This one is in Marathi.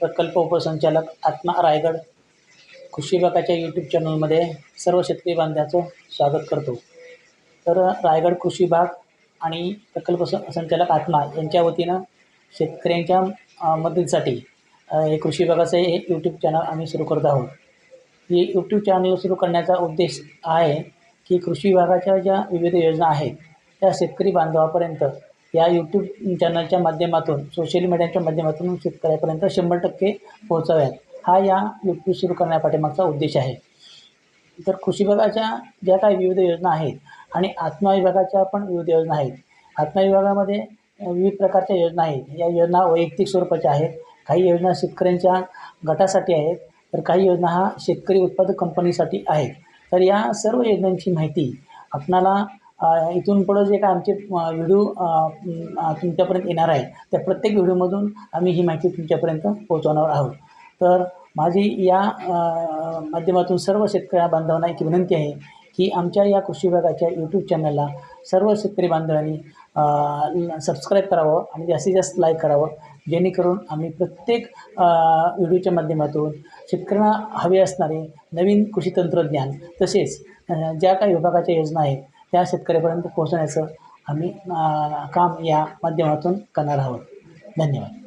प्रकल्प उपसंचालक आत्मा रायगड कृषी विभागाच्या यूट्यूब चॅनलमध्ये सर्व शेतकरी बांधवांचं स्वागत करतो. तर रायगड कृषी विभाग आणि प्रकल्प संचालक आत्मा यांच्या वतीनं शेतकऱ्यांच्या मदतीसाठी हे कृषी विभागाचं हे यूट्यूब चॅनल आम्ही सुरू करत आहोत. ही यूट्यूब चॅनल सुरू करण्याचा उद्देश आहे की कृषी विभागाच्या ज्या विविध योजना आहेत त्या शेतकरी बांधवापर्यंत या यूट्यूब चॅनलच्या माध्यमातून, सोशल मीडियाच्या माध्यमातून शेतकऱ्यापर्यंत 100% पोहोचाव्यात, हा या यूट्यूब सुरू करण्यापाठीमागचा उद्देश आहे. तर कृषी विभागाच्या ज्या काही विविध योजना आहेत आणि आत्मा विभागाच्या पण विविध योजना आहेत. आत्मा विभागामध्ये विविध प्रकारच्या योजना आहेत. या योजना वैयक्तिक स्वरूपाच्या आहेत, काही योजना शेतकऱ्यांच्या गटासाठी आहेत, तर काही योजना हा शेतकरी उत्पादक कंपनीसाठी आहेत. तर या सर्व योजनांची माहिती आपणाला इथून पुढं जे काय आमचे व्हिडिओ तुमच्यापर्यंत येणार आहे त्या प्रत्येक व्हिडिओमधून आम्ही ही माहिती तुमच्यापर्यंत पोहोचवणार आहोत. तर माझी या माध्यमातून सर्व शेतकरी बांधवांना एक विनंती आहे की आमच्या या कृषी विभागाच्या यूट्यूब चॅनलला सर्व शेतकरी बांधवांनी सबस्क्राईब करावं आणि जास्तीत जास्त लाईक करावं, जेणेकरून आम्ही प्रत्येक व्हिडिओच्या माध्यमातून शेतकऱ्यांना हवे असणारे नवीन कृषी तंत्रज्ञान तसेच ज्या काही विभागाच्या योजना आहेत त्या शेतकऱ्यापर्यंत पोहोचण्याचं आम्ही काम या माध्यमातून करणार आहोत. धन्यवाद.